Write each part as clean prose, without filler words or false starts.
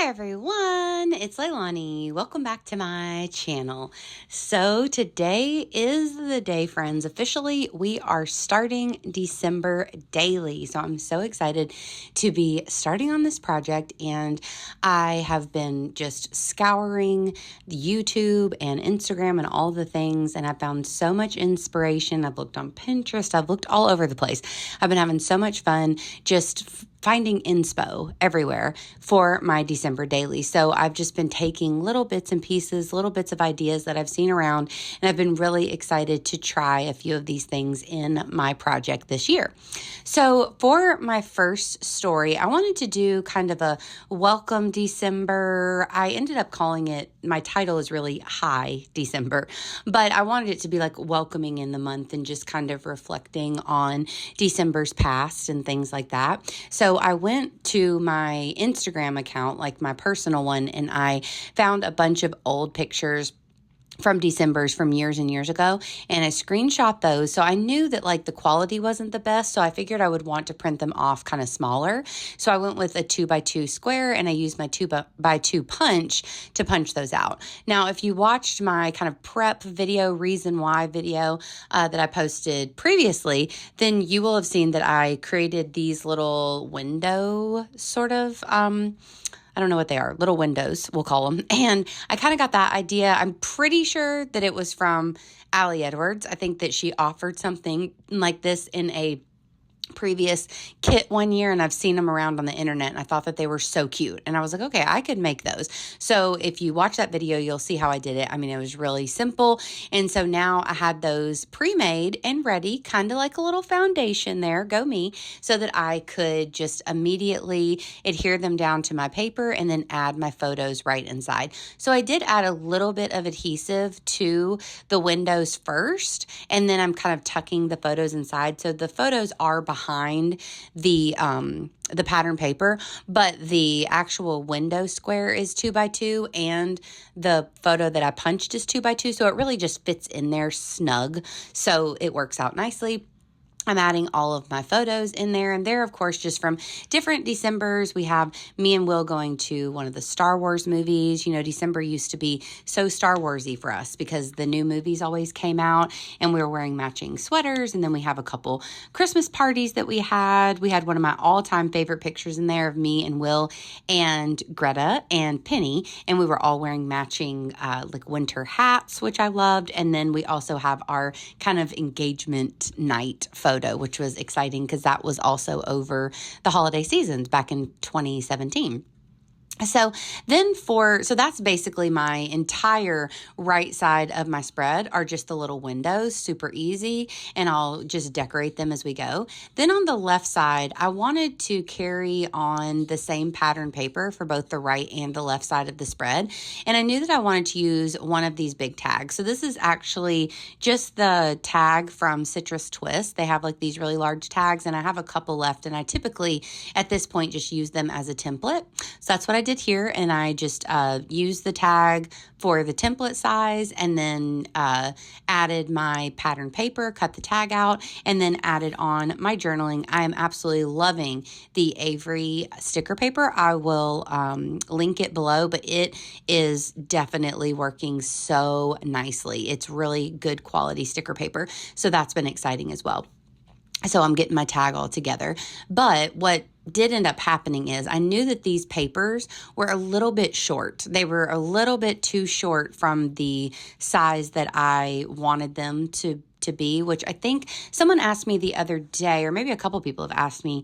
Hi everyone, it's Leilani. Welcome back to my channel. So today is the day, friends. Officially, we are starting December daily. So I'm so excited to be starting on this project, and I have been just scouring YouTube and Instagram and all the things, and I found so much inspiration. I've looked on Pinterest. I've looked all over the place. I've been having so much fun just finding inspo everywhere for my December daily. So I've just been taking little bits and pieces, little bits of ideas that I've seen around, and I've been really excited to try a few of these things in my project this year. So for my first story, I wanted to do kind of a welcome December. I ended up calling it, my title is really Hi December, but I wanted it to be like welcoming in the month and just kind of reflecting on December's past and things like that. So I went to my Instagram account, like my personal one, and I found a bunch of old pictures from December's from years and years ago, and I screenshot those. So I knew that like the quality wasn't the best, so I figured I would want to print them off kind of smaller. So I went with a 2x2 square, and I used my 2x2 punch to punch those out. Now, if you watched my kind of prep video, reason why video that I posted previously, then you will have seen that I created these little window sort of I don't know what they are, little windows, we'll call them. And I kind of got that idea. I'm pretty sure that it was from Allie Edwards. I think that she offered something like this in a previous kit one year, and I've seen them around on the internet, and I thought that they were so cute, and I was like, okay, I could make those. So if you watch that video, you'll see how I did it. I mean, it was really simple, and so now I had those pre-made and ready, kind of like a little foundation there, go me, so that I could just immediately adhere them down to my paper and then add my photos right inside. So I did add a little bit of adhesive to the windows first, and then I'm kind of tucking the photos inside, so the photos are behind the pattern paper, but the actual window square is 2x2, and the photo that I punched is 2x2, so it really just fits in there snug, so it works out nicely. I'm adding all of my photos in there, and they're, of course, just from different Decembers. We have me and Will going to one of the Star Wars movies. You know, December used to be so Star Wars-y for us because the new movies always came out, and we were wearing matching sweaters, and then we have a couple Christmas parties that we had. We had one of my all-time favorite pictures in there of me and Will and Greta and Penny, and we were all wearing matching like winter hats, which I loved, and then we also have our kind of engagement night photo, which was exciting because that was also over the holiday seasons back in 2017. So that's basically my entire right side of my spread are just the little windows, super easy, and I'll just decorate them as we go. Then on the left side, I wanted to carry on the same pattern paper for both the right and the left side of the spread, and I knew that I wanted to use one of these big tags. So this is actually just the tag from Citrus Twist. They have like these really large tags, and I have a couple left, and I typically at this point just use them as a template. So that's what I did here, and I just used the tag for the template size, and then added my pattern paper, cut the tag out, and then added on my journaling. I am absolutely loving the Avery sticker paper. I will link it below, but it is definitely working so nicely. It's really good quality sticker paper, so that's been exciting as well. So I'm getting my tag all together. But what did end up happening is I knew that these papers were a little bit short. They were a little bit too short from the size that I wanted them to be, which I think someone asked me the other day, or maybe a couple people have asked me,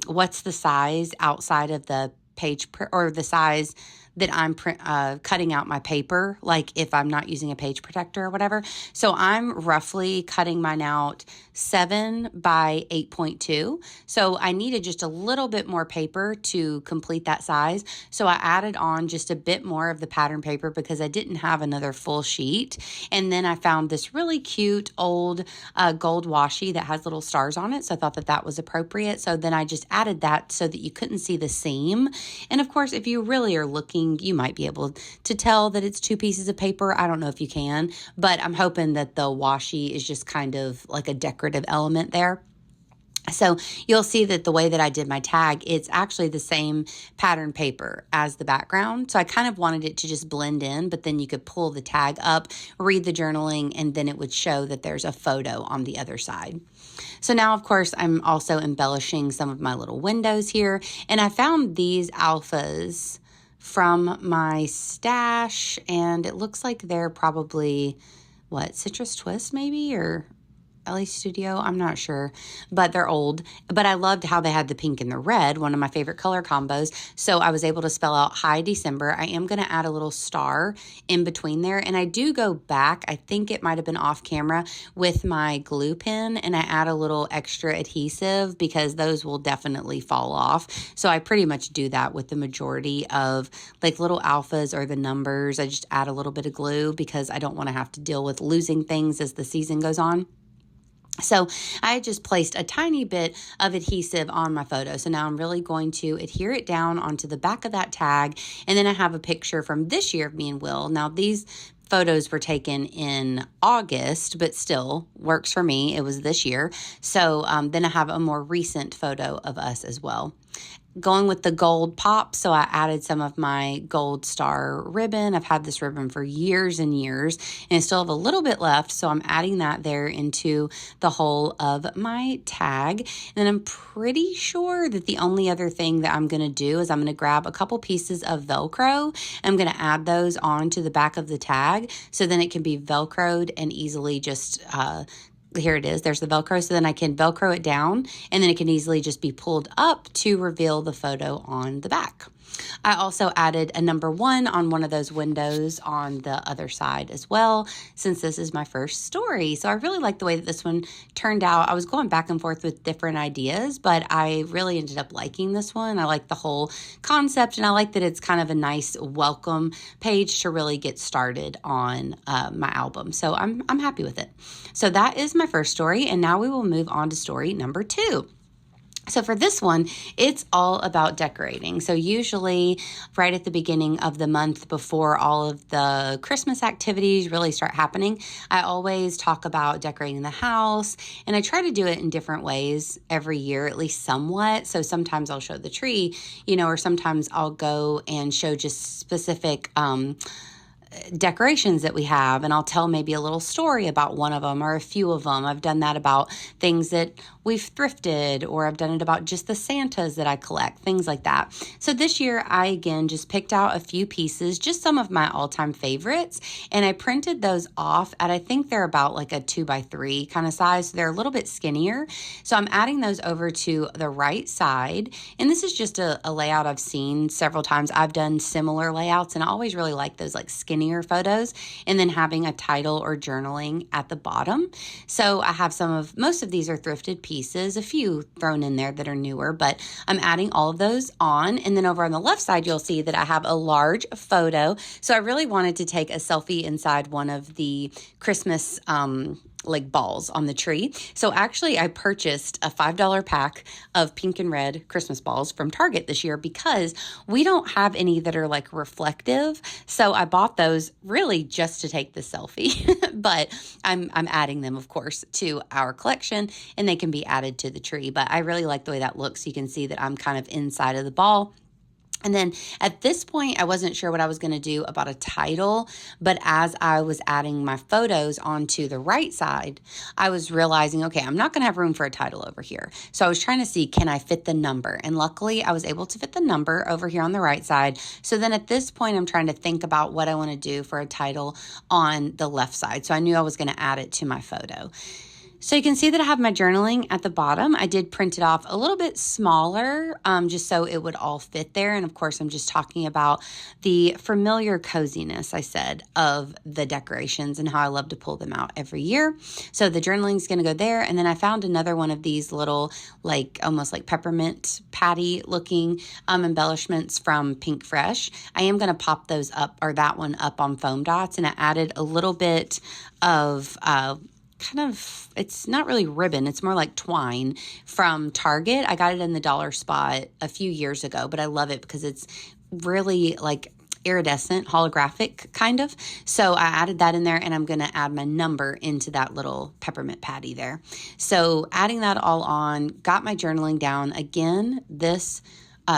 what's the size outside of the page or the size that I'm cutting out my paper, like if I'm not using a page protector or whatever. So I'm roughly cutting mine out 7 by 8.2. So I needed just a little bit more paper to complete that size. So I added on just a bit more of the pattern paper because I didn't have another full sheet. And then I found this really cute old gold washi that has little stars on it. So I thought that that was appropriate. So then I just added that so that you couldn't see the seam. And of course, if you really are looking, you might be able to tell that it's 2 pieces of paper. I don't know if you can, but I'm hoping that the washi is just kind of like a decorative element there. So you'll see that the way that I did my tag, it's actually the same pattern paper as the background. So I kind of wanted it to just blend in, but then you could pull the tag up, read the journaling, and then it would show that there's a photo on the other side. So now, of course, I'm also embellishing some of my little windows here. And I found these alphas from my stash, and it looks like they're probably, Citrus Twist maybe, or LA Studio, I'm not sure, but they're old. But I loved how they had the pink and the red, one of my favorite color combos. So I was able to spell out Hi December. I am going to add a little star in between there. And I do go back, I think it might have been off camera, with my glue pen, and I add a little extra adhesive because those will definitely fall off. So I pretty much do that with the majority of like little alphas or the numbers. I just add a little bit of glue because I don't want to have to deal with losing things as the season goes on. So I just placed a tiny bit of adhesive on my photo. So now I'm really going to adhere it down onto the back of that tag. And then I have a picture from this year of me and Will. Now these photos were taken in August, but still works for me. It was this year. So then I have a more recent photo of us as well. Going with the gold pop, so I added some of my gold star ribbon. I've had this ribbon for years and years, and I still have a little bit left, so I'm adding that there into the whole of my tag. And then I'm pretty sure that the only other thing that I'm going to do is I'm going to grab a couple pieces of Velcro. I'm going to add those onto the back of the tag, so then it can be Velcroed and easily just here it is. There's the Velcro. So then I can Velcro it down, and then it can easily just be pulled up to reveal the photo on the back. I also added a number 1 on one of those windows on the other side as well, since this is my first story. So I really like the way that this one turned out. I was going back and forth with different ideas, but I really ended up liking this one. I like the whole concept, and I like that it's kind of a nice welcome page to really get started on my album. So I'm happy with it. So that is my first story, and now we will move on to story number 2. So for this one, it's all about decorating. So usually right at the beginning of the month before all of the Christmas activities really start happening, I always talk about decorating the house, and I try to do it in different ways every year, at least somewhat. So sometimes I'll show the tree, or sometimes I'll go and show just specific decorations that we have, and I'll tell maybe a little story about one of them or a few of them. I've done that about things that we've thrifted, or I've done it about just the Santas that I collect, things like that. So this year I again just picked out a few pieces, just some of my all-time favorites, and I printed those off at, I think they're about like a 2x3 kind of size. So they're a little bit skinnier. So I'm adding those over to the right side, and this is just a layout I've seen several times. I've done similar layouts, and I always really like those like skinnier photos, and then having a title or journaling at the bottom. So I have most of these are thrifted pieces, a few thrown in there that are newer, but I'm adding all of those on. And then over on the left side, you'll see that I have a large photo. So I really wanted to take a selfie inside one of the Christmas like balls on the tree. So actually I purchased a $5 pack of pink and red Christmas balls from Target this year because we don't have any that are like reflective. So I bought those really just to take the selfie, but I'm adding them, of course, to our collection, and they can be added to the tree. But I really like the way that looks. You can see that I'm kind of inside of the ball. And then at this point, I wasn't sure what I was going to do about a title, but as I was adding my photos onto the right side, I was realizing, okay, I'm not going to have room for a title over here. So I was trying to see, can I fit the number? And luckily, I was able to fit the number over here on the right side. So then at this point, I'm trying to think about what I want to do for a title on the left side. So I knew I was going to add it to my photo. So you can see that I have my journaling at the bottom. I did print it off a little bit smaller, just so it would all fit there. And of course, I'm just talking about the familiar coziness, I said, of the decorations and how I love to pull them out every year. So the journaling is going to go there. And then I found another one of these little, like almost like peppermint patty looking embellishments from Pink Fresh. I am going to pop those up, or that one up on foam dots. And I added a little bit of it's not really ribbon, it's more like twine from Target. I got it in the dollar spot a few years ago, but I love it because it's really like iridescent, holographic kind of. So I added that in there, and I'm going to add my number into that little peppermint patty there. So adding that all on, got my journaling down. Again, this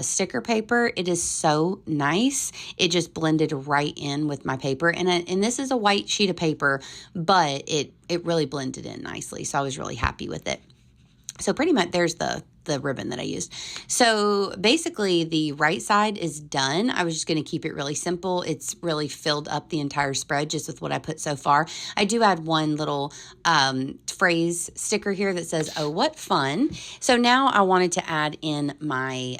sticker paper, it is so nice. It just blended right in with my paper. And this is a white sheet of paper, but it really blended in nicely. So I was really happy with it. So pretty much there's the ribbon that I used. So basically the right side is done. I was just going to keep it really simple. It's really filled up the entire spread just with what I put so far. I do add one little phrase sticker here that says, "Oh, what fun." So now I wanted to add in my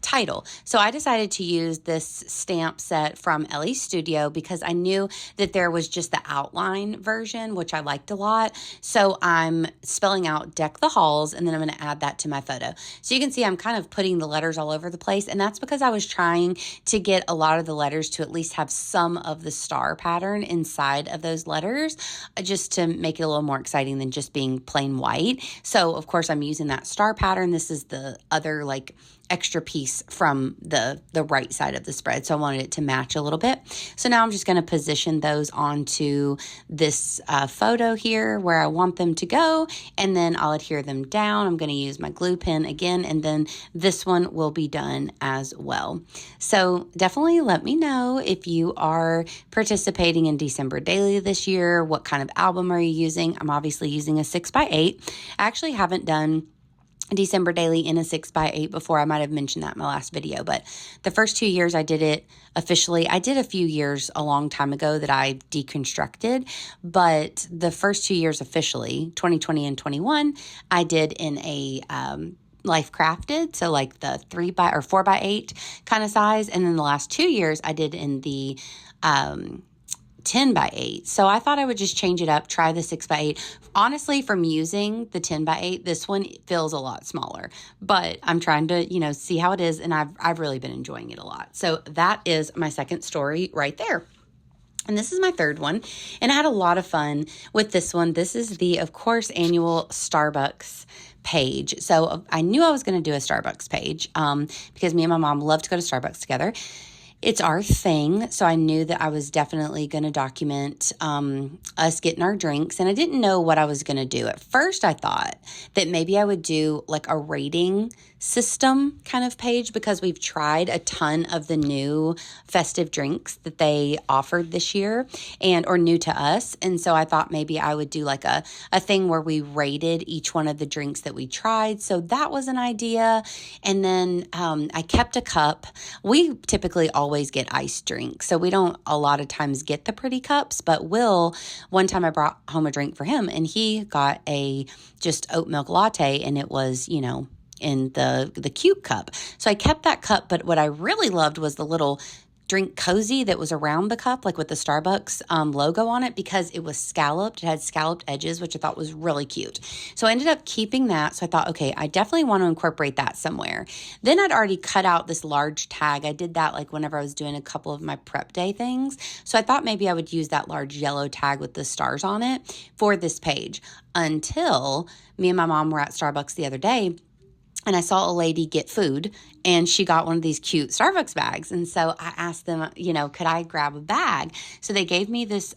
title. So I decided to use this stamp set from Ellie Studio because I knew that there was just the outline version, which I liked a lot. So I'm spelling out "Deck the Halls," and then I'm going to add that to my photo. So you can see I'm kind of putting the letters all over the place, and that's because I was trying to get a lot of the letters to at least have some of the star pattern inside of those letters, just to make it a little more exciting than just being plain white. So of course I'm using that star pattern. This is the other like extra piece from the right side of the spread. So I wanted it to match a little bit. So now I'm just going to position those onto this photo here where I want them to go, and then I'll adhere them down. I'm going to use my glue pen again, and then this one will be done as well. So definitely let me know if you are participating in December Daily this year. What kind of album are you using? I'm obviously using a 6x8. I actually haven't done December Daily in a 6x8 before. I might have mentioned that in my last video, but the first 2 years I did it officially. I did a few years a long time ago that I deconstructed, but the first 2 years officially, 2020 and 21, I did in a Life Crafted, so like the 4x8 kind of size, and then the last 2 years I did in the 10x8. So I thought I would just change it up, try the 6x8. Honestly, from using the 10x8, this one feels a lot smaller, but I'm trying to, see how it is. And I've really been enjoying it a lot. So that is my second story right there. And this is my third one. And I had a lot of fun with this one. This is the, of course, annual Starbucks page. So I knew I was going to do a Starbucks page because me and my mom love to go to Starbucks together. It's our thing, so I knew that I was definitely going to document us getting our drinks, and I didn't know what I was going to do. At first, I thought that maybe I would do like a rating system kind of page because we've tried a ton of the new festive drinks that they offered this year or new to us. And so I thought maybe I would do like a thing where we rated each one of the drinks that we tried. So that was an idea. And then I kept a cup. We typically always get iced drinks, so we don't a lot of times get the pretty cups, but one time I brought home a drink for him and he got a just oat milk latte, and it was, in the cute cup. So I kept that cup, but what I really loved was the little drink cozy that was around the cup, like with the Starbucks logo on it, because it was scalloped. It had scalloped edges, which I thought was really cute. So I ended up keeping that. So I thought, okay, I definitely want to incorporate that somewhere. Then I'd already cut out this large tag. I did that like whenever I was doing a couple of my prep day things. So I thought maybe I would use that large yellow tag with the stars on it for this page, until me and my mom were at Starbucks the other day. And I saw a lady get food, and she got one of these cute Starbucks bags. And so I asked them, could I grab a bag? So they gave me this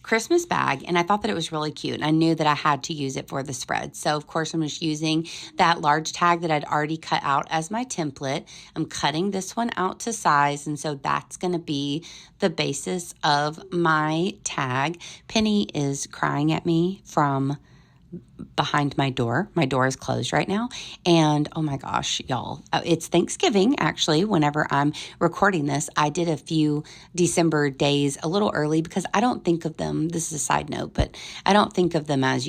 Christmas bag, and I thought that it was really cute. And I knew that I had to use it for the spread. So, of course, I'm just using that large tag that I'd already cut out as my template. I'm cutting this one out to size, and so that's going to be the basis of my tag. Penny is crying at me from behind my door. My door is closed right now. And oh my gosh, y'all, it's Thanksgiving actually. Whenever I'm recording this, I did a few December days a little early because I don't think of them. This is a side note, but I don't think of them as,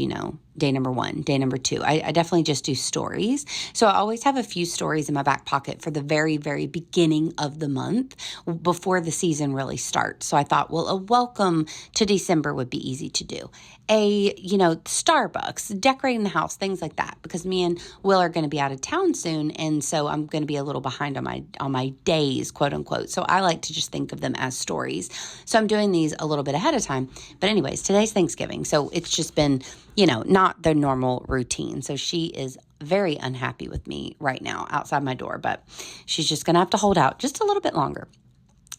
day number 1, day number 2. I definitely just do stories. So I always have a few stories in my back pocket for the very, very beginning of the month before the season really starts. So I thought, well, a welcome to December would be easy to do. Starbucks, decorating the house, things like that, because me and Will are going to be out of town soon. And so I'm going to be a little behind on my days, quote unquote. So I like to just think of them as stories. So I'm doing these a little bit ahead of time. But anyways, today's Thanksgiving. So it's just been, not the normal routine. So she is very unhappy with me right now outside my door, but she's just going to have to hold out just a little bit longer.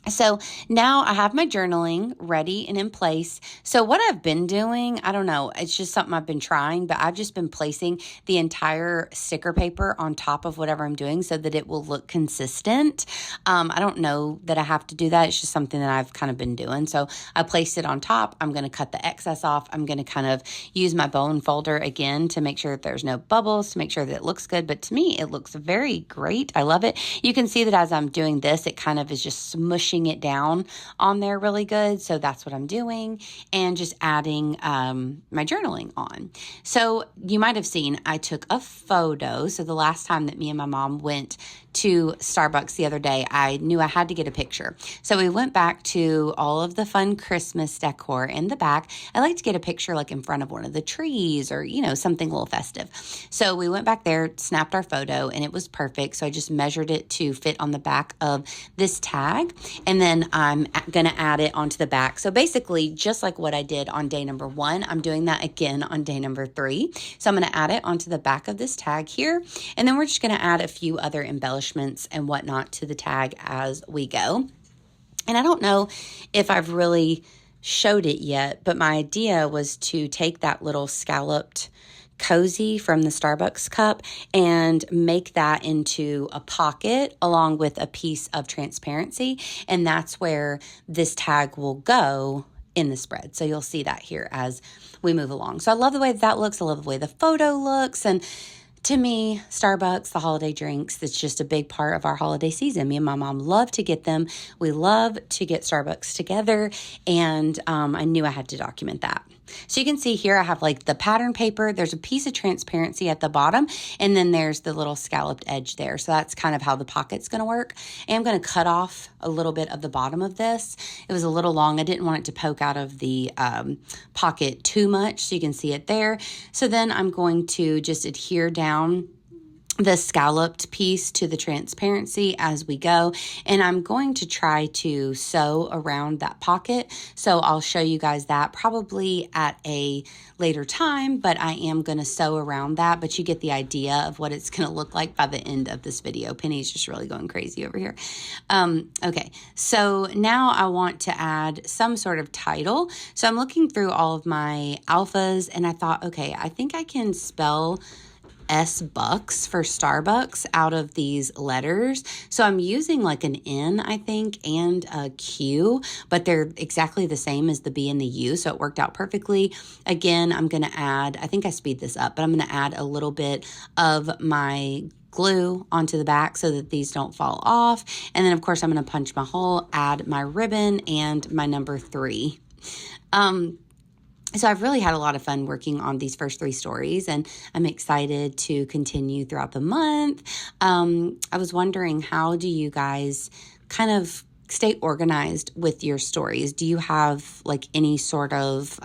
So now I have my journaling ready and in place. So what I've been doing, I don't know, it's just something I've been trying, but I've just been placing the entire sticker paper on top of whatever I'm doing so that it will look consistent. I don't know that I have to do that. It's just something that I've kind of been doing. So I placed it on top. I'm going to cut the excess off. I'm going to kind of use my bone folder again to make sure that there's no bubbles, to make sure that it looks good. But to me, it looks very great. I love it. You can see that as I'm doing this, it kind of is just smushing it down on there really good. So that's what I'm doing, and just adding my journaling on. So you might have seen I took a photo. So the last time that me and my mom went to Starbucks the other day, I knew I had to get a picture. So we went back to all of the fun Christmas decor in the back. I like to get a picture like in front of one of the trees or, something a little festive. So we went back there, snapped our photo, and it was perfect. So I just measured it to fit on the back of this tag. And then I'm going to add it onto the back. So basically, just like what I did on day number 1, I'm doing that again on day number 3. So I'm going to add it onto the back of this tag here. And then we're just going to add a few other embellishments and whatnot to the tag as we go. And I don't know if I've really showed it yet, but my idea was to take that little scalloped cozy from the Starbucks cup and make that into a pocket along with a piece of transparency. And that's where this tag will go in the spread. So you'll see that here as we move along. So I love the way that looks. I love the way the photo looks. And to me, Starbucks, the holiday drinks, it's just a big part of our holiday season. Me and my mom love to get them. We love to get Starbucks together, and I knew I had to document that. So you can see here I have like the pattern paper. There's a piece of transparency at the bottom, and then there's the little scalloped edge there. So that's kind of how the pocket's going to work. And I'm going to cut off a little bit of the bottom of this. It was a little long. I didn't want it to poke out of the pocket too much, so you can see it there. So then I'm going to just adhere down the scalloped piece to the transparency as we go. And I'm going to try to sew around that pocket. So I'll show you guys that probably at a later time, but I am going to sew around that. But you get the idea of what it's going to look like by the end of this video. Penny's just really going crazy over here. Okay, so now I want to add some sort of title. So I'm looking through all of my alphas, and I thought, okay, I think I can spell S-Bucks for Starbucks out of these letters. So I'm using like an N, I think, and a Q, but they're exactly the same as the B and the U, so it worked out perfectly. Again, I'm going to add, I think I speed this up, but I'm going to add a little bit of my glue onto the back so that these don't fall off. And then, of course, I'm going to punch my hole, add my ribbon, and my number 3. So I've really had a lot of fun working on these first 3 stories, and I'm excited to continue throughout the month. I was wondering, how do you guys kind of stay organized with your stories? Do you have like any sort of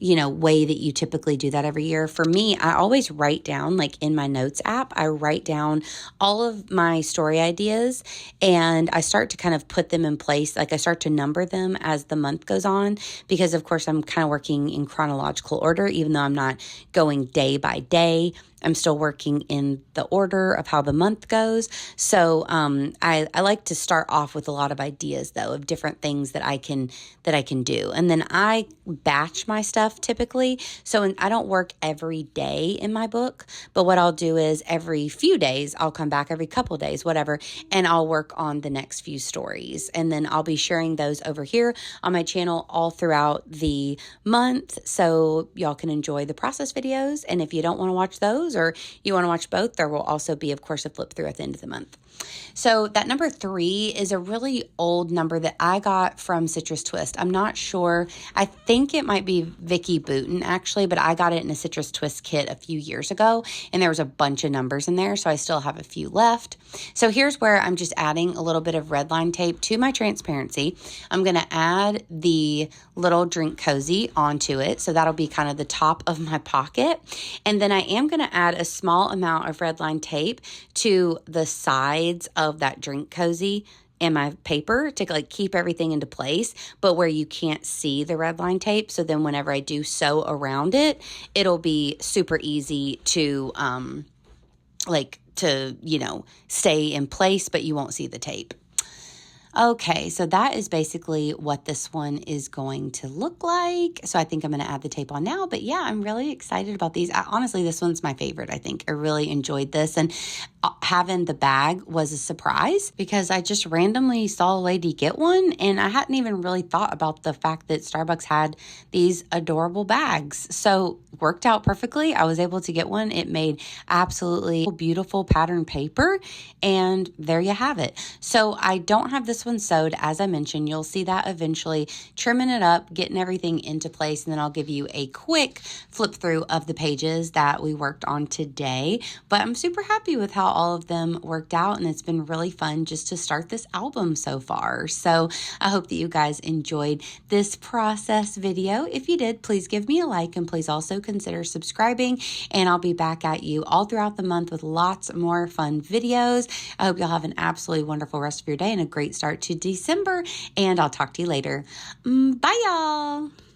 way that you typically do that every year? For me, I always write down, like in my notes app, I write down all of my story ideas, and I start to kind of put them in place. Like I start to number them as the month goes on, because of course I'm kind of working in chronological order, even though I'm not going day by day. I'm still working in the order of how the month goes. So I like to start off with a lot of ideas, though, of different things that I can do. And then I batch my stuff typically. So I don't work every day in my book, but what I'll do is every few days, I'll come back every couple days, whatever, and I'll work on the next few stories. And then I'll be sharing those over here on my channel all throughout the month, so y'all can enjoy the process videos. And if you don't want to watch those, or you want to watch both, there will also be, of course, a flip through at the end of the month. So that number 3 is a really old number that I got from Citrus Twist. I'm not sure. I think it might be Vicki Boutin, actually, but I got it in a Citrus Twist kit a few years ago, and there was a bunch of numbers in there, so I still have a few left. So here's where I'm just adding a little bit of red line tape to my transparency. I'm going to add the little drink cozy onto it, so that'll be kind of the top of my pocket. And then I am going to add a small amount of red line tape to the sides of that drink cozy and my paper to like keep everything into place, but where you can't see the red line tape. So then whenever I do sew around it, it'll be super easy to stay in place, but you won't see the tape. Okay, so that is basically what this one is going to look like. So I think I'm going to add the tape on now. But yeah, I'm really excited about these. Honestly, this one's my favorite, I think. I really enjoyed this. And having the bag was a surprise because I just randomly saw a lady get one. And I hadn't even really thought about the fact that Starbucks had these adorable bags. So worked out perfectly. I was able to get one. It made absolutely beautiful pattern paper. And there you have it. So I don't have this one sewed. As I mentioned, you'll see that eventually, trimming it up, getting everything into place, and then I'll give you a quick flip through of the pages that we worked on today. But I'm super happy with how all of them worked out, and it's been really fun just to start this album so far. So I hope that you guys enjoyed this process video. If you did, please give me a like, and please also consider subscribing, and I'll be back at you all throughout the month with lots more fun videos. I hope you'll have an absolutely wonderful rest of your day and a great start to December, and I'll talk to you later. Bye, y'all.